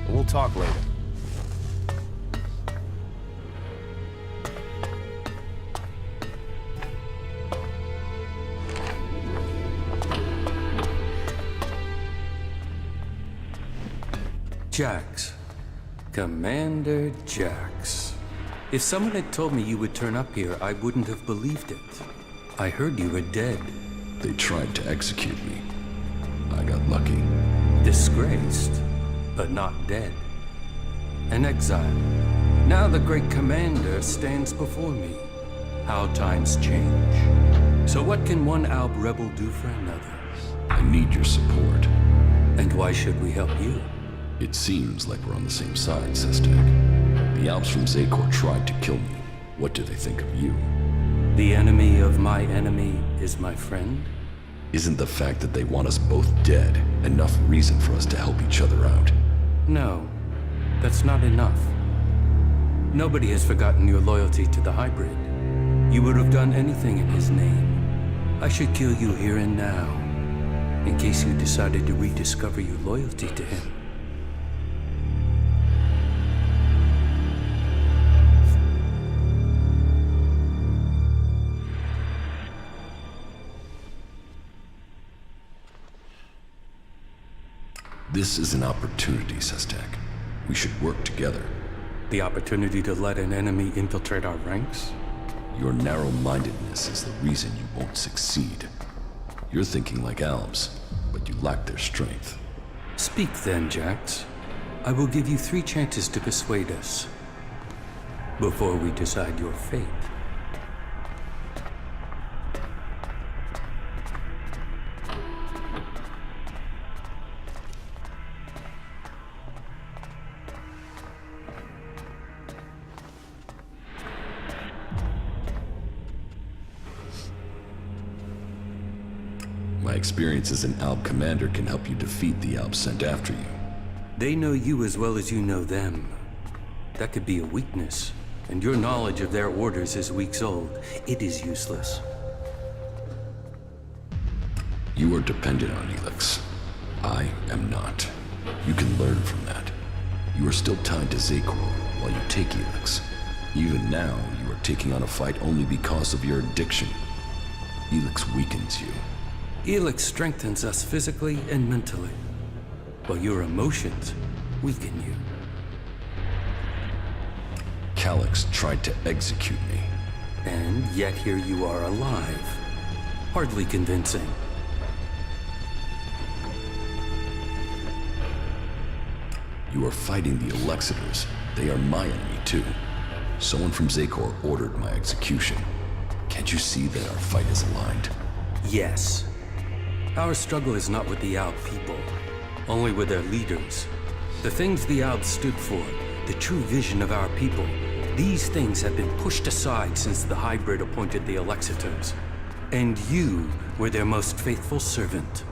We'll talk later. Jax. Commander Jax. If someone had told me you would turn up here, I wouldn't have believed it. I heard you were dead. They tried to execute me. I got lucky. Disgraced, but not dead. An exile. Now the great commander stands before me. How times change. So what can one Alb rebel do for another? I need your support. And why should we help you? It seems like we're on the same side, Sestak. The Alps from Zakor tried to kill me. What do they think of you? The enemy of my enemy is my friend? Isn't the fact that they want us both dead enough reason for us to help each other out? No, that's not enough. Nobody has forgotten your loyalty to the hybrid. You would have done anything in his name. I should kill you here and now, in case you decided to rediscover your loyalty to him. This is an opportunity, Sestak. We should work together. The opportunity to let an enemy infiltrate our ranks? Your narrow-mindedness is the reason you won't succeed. You're thinking like Alps, but you lack their strength. Speak then, Jax. I will give you 3 chances to persuade us, before we decide your fate. My experience as an Alp commander can help you defeat the Alps sent after you. They know you as well as you know them. That could be a weakness, and your knowledge of their orders is weeks old. It is useless. You are dependent on ELEX. I am not. You can learn from that. You are still tied to Zakor while you take ELEX. Even now, you are taking on a fight only because of your addiction. ELEX weakens you. ELEX strengthens us physically and mentally, while your emotions weaken you. Calyx tried to execute me. And yet here you are alive. Hardly convincing. You are fighting the Elexitors. They are my enemy too. Someone from Zakor ordered my execution. Can't you see that our fight is aligned? Yes. Our struggle is not with the Alb people, only with their leaders. The things the Alb stood for, the true vision of our people, these things have been pushed aside since the hybrid appointed the Elexitors. And you were their most faithful servant.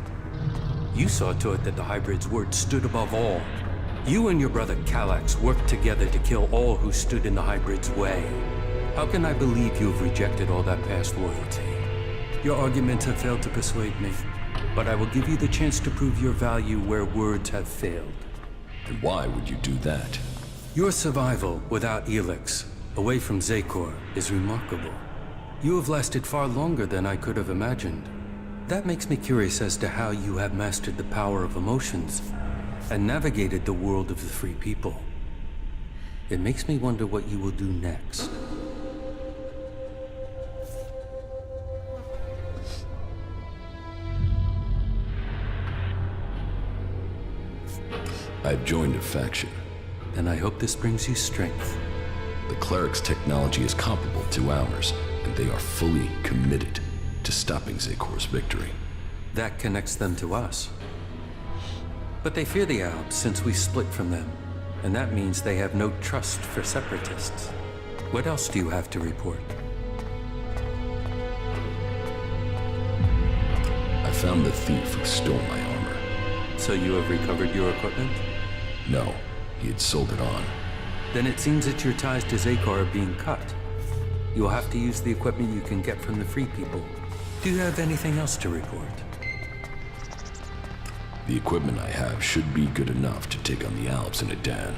You saw to it that the hybrid's word stood above all. You and your brother Calyx worked together to kill all who stood in the hybrid's way. How can I believe you have rejected all that past loyalty? Your arguments have failed to persuade me, but I will give you the chance to prove your value where words have failed. And why would you do that? Your survival without ELEX, away from Zakor, is remarkable. You have lasted far longer than I could have imagined. That makes me curious as to how you have mastered the power of emotions and navigated the world of the free people. It makes me wonder what you will do next. I've joined a faction. And I hope this brings you strength. The cleric's technology is comparable to ours, and they are fully committed to stopping Zakor's victory. That connects them to us. But they fear the Alps since we split from them, and that means they have no trust for separatists. What else do you have to report? I found the thief who stole my armor. So you have recovered your equipment? No, he had sold it on. Then it seems that your ties to Zakor are being cut. You will have to use the equipment you can get from the free people. Do you have anything else to report? The equipment I have should be good enough to take on the Alps in Adan.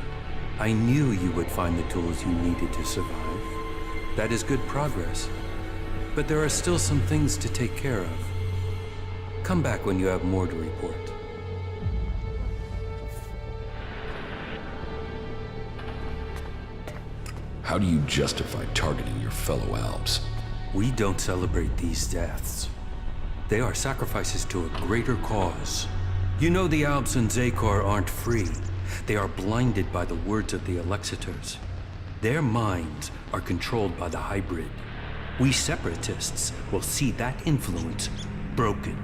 I knew you would find the tools you needed to survive. That is good progress. But there are still some things to take care of. Come back when you have more to report. How do you justify targeting your fellow Alps? We don't celebrate these deaths. They are sacrifices to a greater cause. You know the Alps and Zakor aren't free. They are blinded by the words of the Elexitors. Their minds are controlled by the hybrid. We separatists will see that influence broken.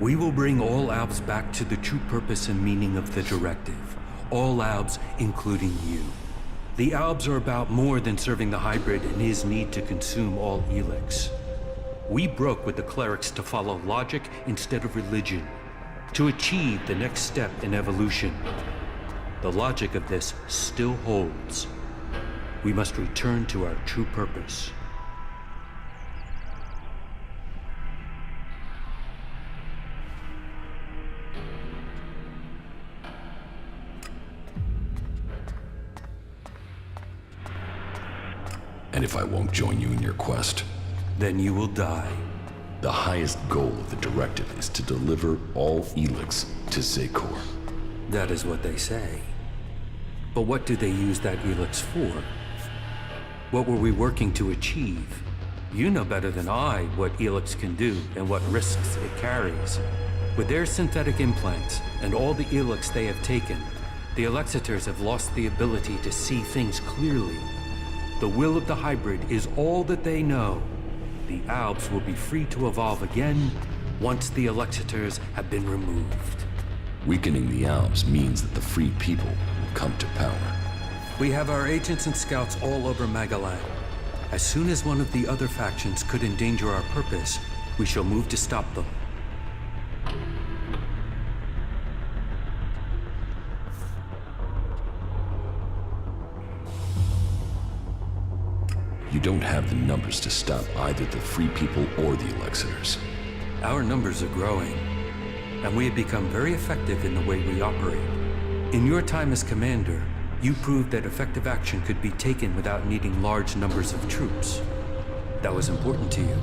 We will bring all Alps back to the true purpose and meaning of the directive. All Alps, including you. The Alps are about more than serving the hybrid and his need to consume all ELEX. We broke with the clerics to follow logic instead of religion, to achieve the next step in evolution. The logic of this still holds. We must return to our true purpose. And if I won't join you in your quest? Then you will die. The highest goal of the directive is to deliver all ELEX to Zakor. That is what they say. But what do they use that ELEX for? What were we working to achieve? You know better than I what ELEX can do and what risks it carries. With their synthetic implants and all the ELEX they have taken, the Elexitors have lost the ability to see things clearly. The will of the hybrid is all that they know. The Alps will be free to evolve again once the Elexitors have been removed. Weakening the Alps means that the free people will come to power. We have our agents and scouts all over Magalang. As soon as one of the other factions could endanger our purpose, we shall move to stop them. You don't have the numbers to stop either the free people or the Elexitors. Our numbers are growing, and we have become very effective in the way we operate. In your time as commander, you proved that effective action could be taken without needing large numbers of troops. That was important to you.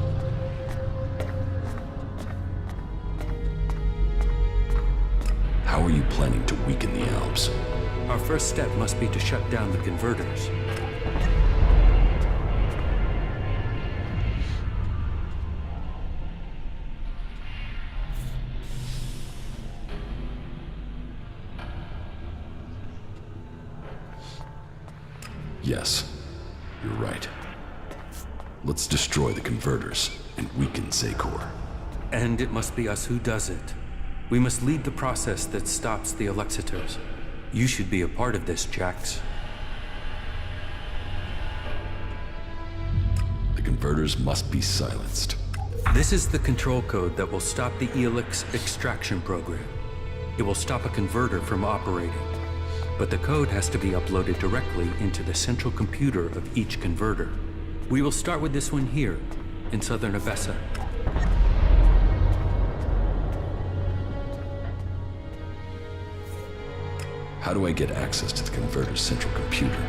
How are you planning to weaken the Alps? Our first step must be to shut down the converters. Yes, you're right. Let's destroy the converters and weaken Zakor. And it must be us who does it. We must lead the process that stops the Alexiters. You should be a part of this, Jax. The converters must be silenced. This is the control code that will stop the ELEX extraction program. It will stop a converter from operating. But the code has to be uploaded directly into the central computer of each converter. We will start with this one here, in southern Abessa. How do I get access to the converter's central computer?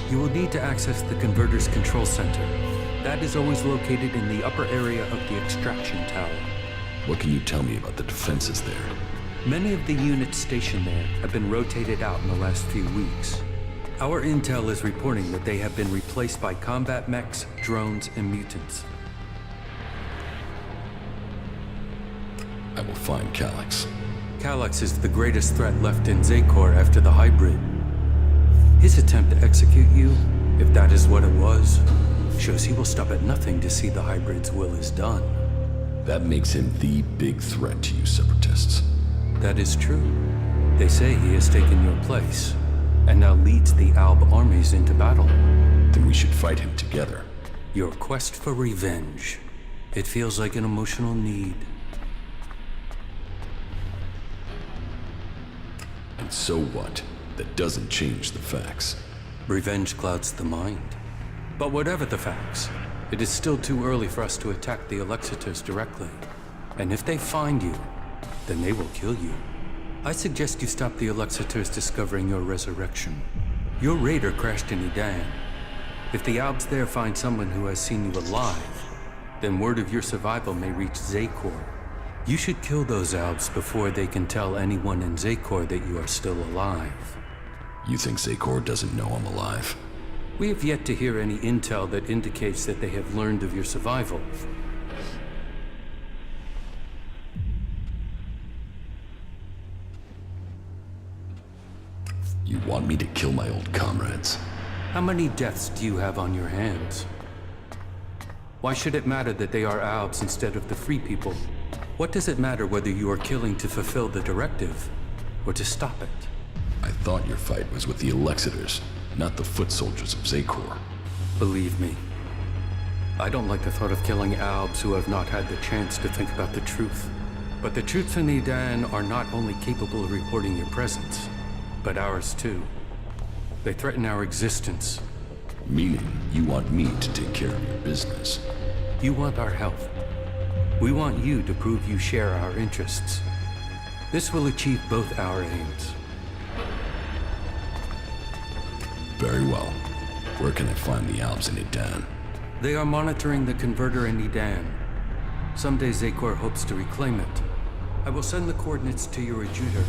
You will need to access the converter's control center. That is always located in the upper area of the extraction tower. What can you tell me about the defenses there? Many of the units stationed there have been rotated out in the last few weeks. Our intel is reporting that they have been replaced by combat mechs, drones, and mutants. I will find Calyx. Calyx is the greatest threat left in Zakor after the hybrid. His attempt to execute you, if that is what it was, shows he will stop at nothing to see the hybrid's will is done. That makes him the big threat to you separatists. That is true. They say he has taken your place, and now leads the Alb armies into battle. Then we should fight him together. Your quest for revenge. It feels like an emotional need. And so what? That doesn't change the facts. Revenge clouds the mind. But whatever the facts, it is still too early for us to attack the Alexiters directly. And if they find you, then they will kill you. I suggest you stop the Alexiters discovering your resurrection. Your raider crashed in Edan. If the Albs there find someone who has seen you alive, then word of your survival may reach Zakor. You should kill those Albs before they can tell anyone in Zakor that you are still alive. You think Zakor doesn't know I'm alive? We have yet to hear any intel that indicates that they have learned of your survival. You want me to kill my old comrades? How many deaths do you have on your hands? Why should it matter that they are Albs instead of the Free People? What does it matter whether you are killing to fulfill the directive, or to stop it? I thought your fight was with the Alexiters, not the foot soldiers of Zakor. Believe me, I don't like the thought of killing Albs who have not had the chance to think about the truth. But the troops in Edan are not only capable of reporting your presence, but ours too. They threaten our existence. Meaning, you want me to take care of your business. You want our help. We want you to prove you share our interests. This will achieve both our aims. Very well. Where can I find the Albs in Edan? They are monitoring the converter in Edan. Someday Zakor hopes to reclaim it. I will send the coordinates to your adjutor.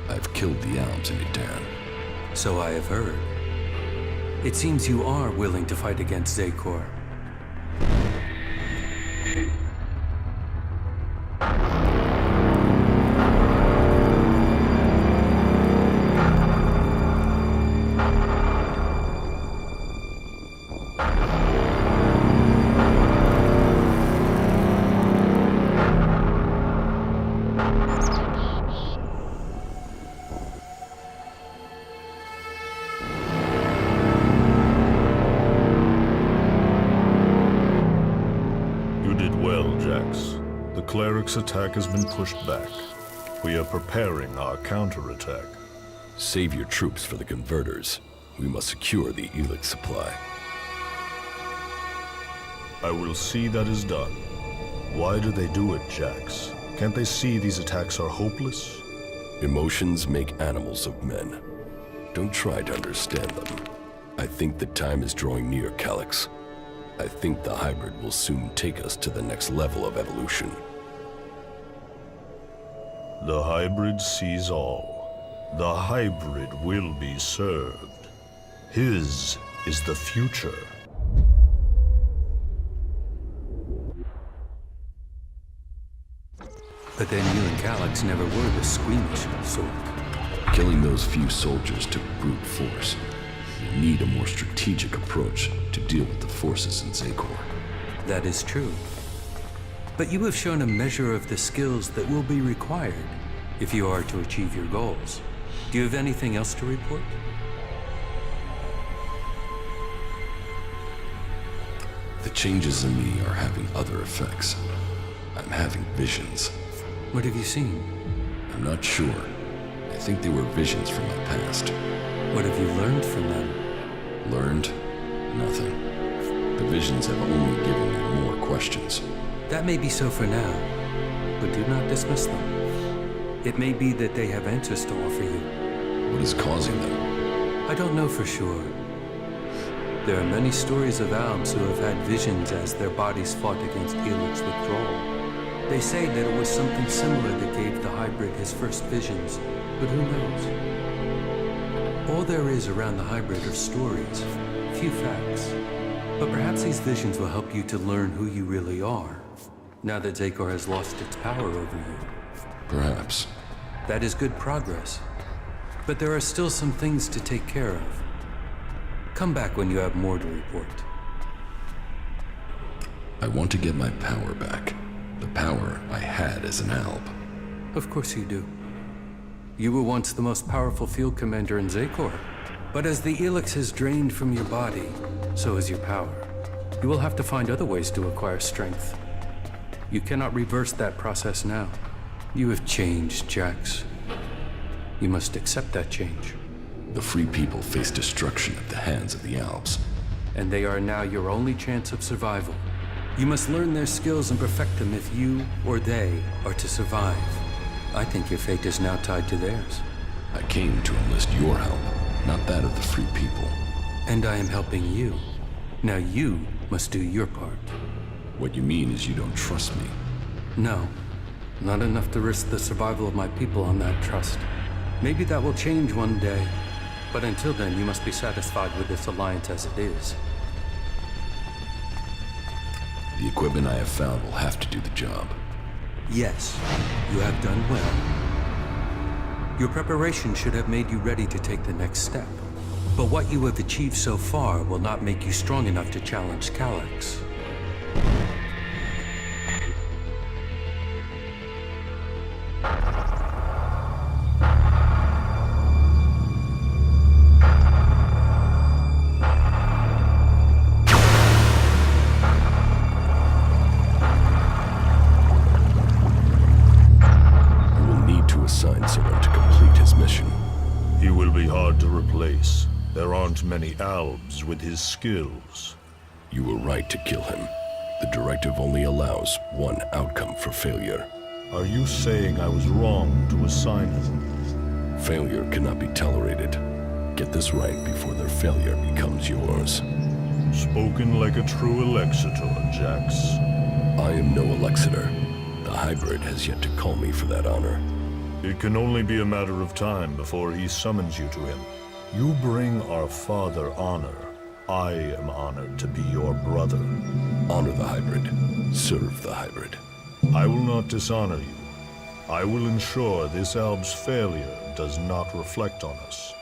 I've killed the Albs in Edan. So I have heard. It seems you are willing to fight against Zakor. The cleric's attack has been pushed back. We are preparing our counterattack. Save your troops for the converters. We must secure the ELEX supply. I will see that is done. Why do they do it, Jax? Can't they see these attacks are hopeless? Emotions make animals of men. Don't try to understand them. I think the time is drawing near, Calyx. I think the hybrid will soon take us to the next level of evolution. The hybrid sees all. The hybrid will be served. His is the future. But then you and Calyx never were the squeamish sort. Killing those few soldiers took brute force. You need a more strategic approach to deal with the forces in Zakor. That is true. But you have shown a measure of the skills that will be required if you are to achieve your goals. Do you have anything else to report? The changes in me are having other effects. I'm having visions. What have you seen? I'm not sure. I think they were visions from my past. What have you learned from them? Learned? Nothing. The visions have only given me more questions. That may be so for now, but do not dismiss them. It may be that they have answers to offer you. What is causing them? I don't know for sure. There are many stories of Albs who have had visions as their bodies fought against ELEX withdrawal. They say that it was something similar that gave the hybrid his first visions, but who knows? All there is around the hybrid are stories, few facts. But perhaps these visions will help you to learn who you really are, now that Zakor has lost its power over you. Perhaps. That is good progress. But there are still some things to take care of. Come back when you have more to report. I want to get my power back. The power I had as an Alb. Of course you do. You were once the most powerful field commander in Zakor. But as the ELEX has drained from your body, so is your power. You will have to find other ways to acquire strength. You cannot reverse that process now. You have changed, Jax. You must accept that change. The free people face destruction at the hands of the Albs. And they are now your only chance of survival. You must learn their skills and perfect them if you or they are to survive. I think your fate is now tied to theirs. I came to enlist your help, not that of the free people. And I am helping you. Now you must do your part. What you mean is you don't trust me. No, not enough to risk the survival of my people on that trust. Maybe that will change one day, but until then you must be satisfied with this alliance as it is. The equipment I have found will have to do the job. Yes, you have done well. Your preparation should have made you ready to take the next step. But what you have achieved so far will not make you strong enough to challenge Calyx. He will be hard to replace. There aren't many Albs with his skills. You were right to kill him. The directive only allows one outcome for failure. Are you saying I was wrong to assign him? Failure cannot be tolerated. Get this right before their failure becomes yours. Spoken like a true Alexitor, Jax. I am no Alexitor. The hybrid has yet to call me for that honor. It can only be a matter of time before he summons you to him. You bring our father honor. I am honored to be your brother. Honor the hybrid. Serve the hybrid. I will not dishonor you. I will ensure this Alb's failure does not reflect on us.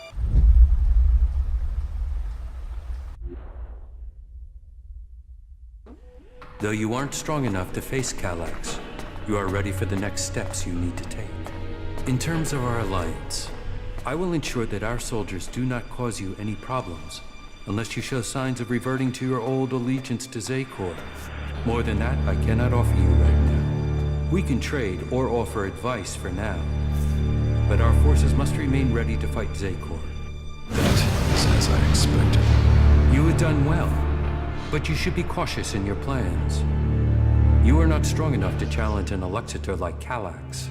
Though you aren't strong enough to face Calyx, you are ready for the next steps you need to take. In terms of our alliance, I will ensure that our soldiers do not cause you any problems, unless you show signs of reverting to your old allegiance to Zakor. More than that, I cannot offer you right now. We can trade or offer advice for now, but our forces must remain ready to fight Zakor. That is as I expected. You have done well, but you should be cautious in your plans. You are not strong enough to challenge an Alexitor like Calyx.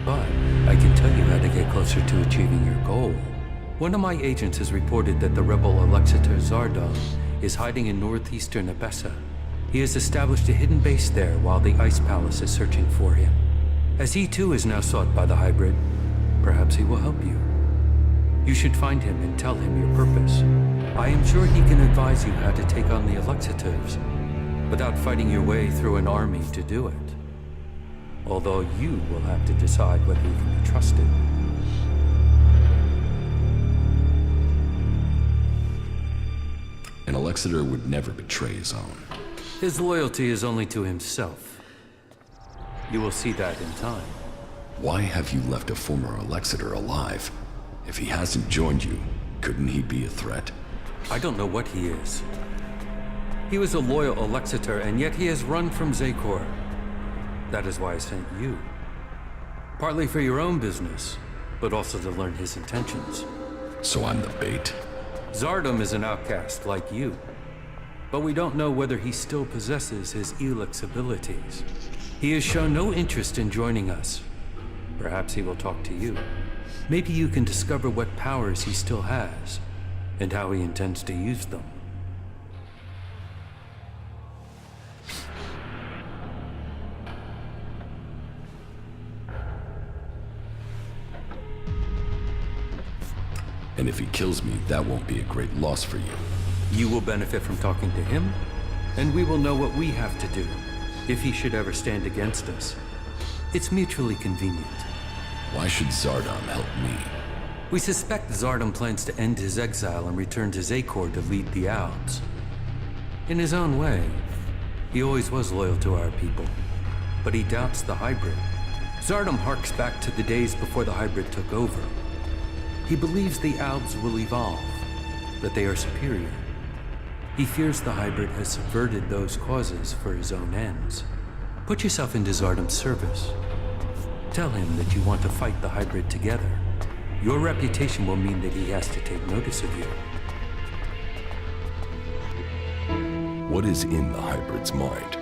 But I can tell you how to get closer to achieving your goal. One of my agents has reported that the rebel Alexitor Zardon is hiding in northeastern Abessa. He has established a hidden base there while the Ice Palace is searching for him. As he too is now sought by the hybrid, perhaps he will help you. You should find him and tell him your purpose. I am sure he can advise you how to take on the Alexitors without fighting your way through an army to do it. although you will have to decide whether he can be trusted. An Alexander would never betray his own. His loyalty is only to himself. You will see that in time. Why have you left a former Alexander alive? If he hasn't joined you, couldn't he be a threat? I don't know what he is. He was a loyal Alexander, and yet he has run from Zakor. That is why I sent you. Partly for your own business, but also to learn his intentions. So I'm the bait? Zardom is an outcast like you, but we don't know whether he still possesses his ELEX abilities. He has shown no interest in joining us. Perhaps he will talk to you. Maybe you can discover what powers he still has, and how he intends to use them. And if he kills me, that won't be a great loss for you. You will benefit from talking to him, and we will know what we have to do, if he should ever stand against us. It's mutually convenient. Why should Zardom help me? We suspect Zardom plans to end his exile and return to Zakor to lead the Alps. In his own way, he always was loyal to our people, but he doubts the hybrid. Zardom harks back to the days before the hybrid took over. He believes the Alps will evolve, that they are superior. He fears the hybrid has subverted those causes for his own ends. Put yourself into Zardom's service. Tell him that you want to fight the hybrid together. Your reputation will mean that he has to take notice of you. What is in the hybrid's mind?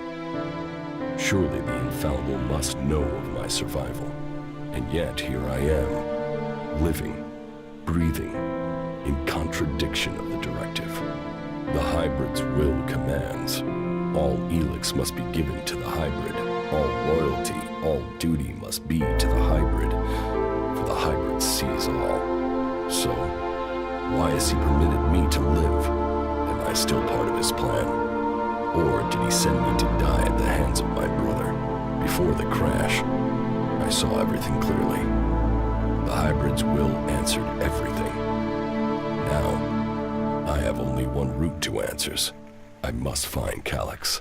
Surely the infallible must know of my survival. And yet here I am, living, breathing, in contradiction of the directive. The hybrid's will commands. All ELEX must be given to the hybrid. All loyalty, all duty must be to the hybrid. For the hybrid sees all. So, why has he permitted me to live? Am I still part of his plan? Or did he send me to die at the hands of my brother? Before the crash, I saw everything clearly. The hybrid's will answered everything. Now, I have only one route to answers. I must find Calyx.